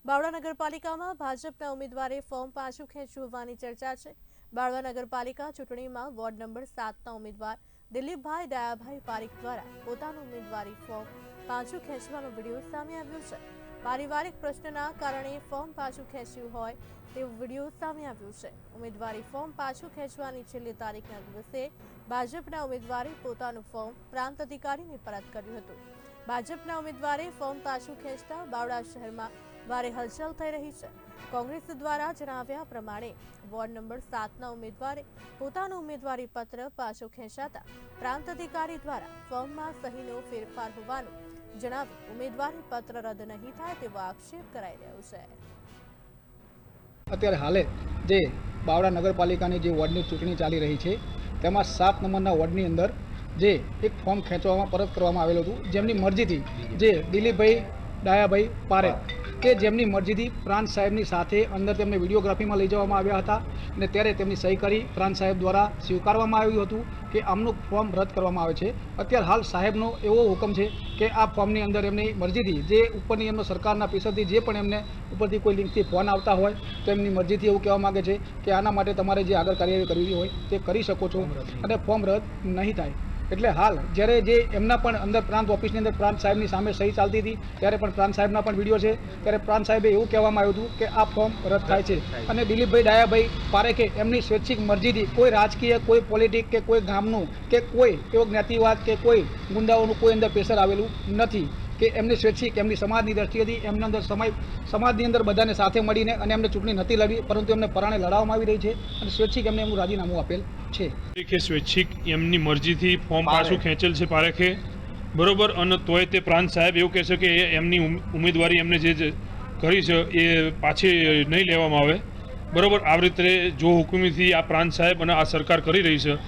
બાવળા નગરપાલિકામાં ભાજપના ઉમેદવારે ફોર્મ પાછું ખેંચ્યું હોવાની ચર્ચા છે। બાવળા નગરપાલિકા ચૂંટણીમાં વોર્ડ નંબર 7ના ઉમેદવાર દિલીપભાઈ દયાભાઈ પારેખ દ્વારા પોતાનું ઉમેદવારી ફોર્મ પાછું ખેંચવાનો વિડીયો સામે આવ્યો છે। પારિવારિક પ્રશ્નના કારણે ફોર્મ પાછું ખેંચ્યું હોય તેવો વિડીયો સામે આવ્યો છે। ઉમેદવારી ફોર્મ પાછું ખેંચવાની છેલ્લી તારીખના દિવસે ભાજપના ઉમેદવારે પોતાનું ફોર્મ પ્રાંત અધિકારીને પરત કર્યું હતું। ભાજપના ઉમેદવારે ફોર્મ પાછું ખેંચતા બાવળા શહેરમાં ભારે હલચલ થઈ રહી છે। કોંગ્રેસ દ્વારા જણાવ્યા પ્રમાણે વોર્ડ નંબર 7ના ઉમેદવારે પોતાનું ઉમેદવારી પત્ર પાછું ખેંચાતા પ્રાંત અધિકારી દ્વારા ફોર્મમાં સહીનો ફેરફાર હોવાનું જણાવી ઉમેદવારી પત્ર રદ નહીં થાય તેવો આક્ષેપ કરાઈ રહ્યો છે। અત્યારે હાલે જે બાવળા નગરપાલિકાની જે વોર્ડની ચૂંટણી ચાલી રહી છે તેમાં 7 નંબરના વોર્ડની અંદર જે એક ફોર્મ ખેંચવામાં પરત કરવામાં આવેલું હતું, જેમની મરજીથી જે દિલીપભાઈ દયાભાઈ પારેખ કે જેમની મરજીથી પ્રાંત સાહેબની સાથે અંદર તેમને વિડીયોગ્રાફીમાં લઈ જવામાં આવ્યા હતા અને ત્યારે તેમની સહી કરી પ્રાંત સાહેબ દ્વારા સ્વીકારવામાં આવ્યું હતું કે આમનું ફોર્મ રદ કરવામાં આવે છે। અત્યારે હાલ સાહેબનો એવો હુકમ છે કે આ ફોર્મની અંદર એમની મરજીથી જે ઉપરની એમનો સરકારના પીસરથી જે પણ એમને ઉપરથી કોઈ લિંકથી ફોન આવતા હોય તો એમની મરજીથી એવું કહેવા માગે છે કે આના માટે તમારે જે આગળ કાર્યવાહી કરવી હોય તે કરી શકો છો અને ફોર્મ રદ નહીં થાય। એટલે હાલ જ્યારે જે એમના પણ અંદર પ્રાંત ઓફિસની અંદર પ્રાંત સાહેબની સામે સહી ચાલતી હતી ત્યારે પણ પ્રાંત સાહેબના પણ વિડીયો છે, ત્યારે પ્રાંત સાહેબે એવું કહેવામાં આવ્યું હતું કે આ ફોર્મ રદ થાય છે અને દિલીપભાઈ દયાભાઈ પારેખે એમની સ્વૈચ્છિક મરજીથી કોઈ રાજકીય, કોઈ પોલિટિક કે કોઈ ગામનું કે કોઈ એવો જ્ઞાતિવાદ કે કોઈ ગુંડાઓનું કોઈ અંદર પ્રેશર આવેલું નથી કે એમની સ્વૈચ્છિક એમની સમાજની દ્રષ્ટિએથી એમના અંદર સમાજની અંદર બધાને સાથે મળીને અને એમને ચૂંટણી નથી લડવી, પરંતુ એમને પરાણે લડાવવામાં આવી રહી છે અને સ્વૈચ્છિક એમને એમનું રાજીનામું આપેલ છે કે સ્વૈચ્છિક એમની મરજીથી ફોર્મ પાછું ખેંચેલ છે પારેખે, બરોબર। અને તોય તે પ્રાંત સાહેબ એવું કહે છે કે એમની ઉમેદવારી એમને જે કરી છે એ પાછી નહીં લેવામાં આવે, બરોબર। આવી રીતે જો હુકુમીથી આ પ્રાંત સાહેબ અને આ સરકાર કરી રહી છે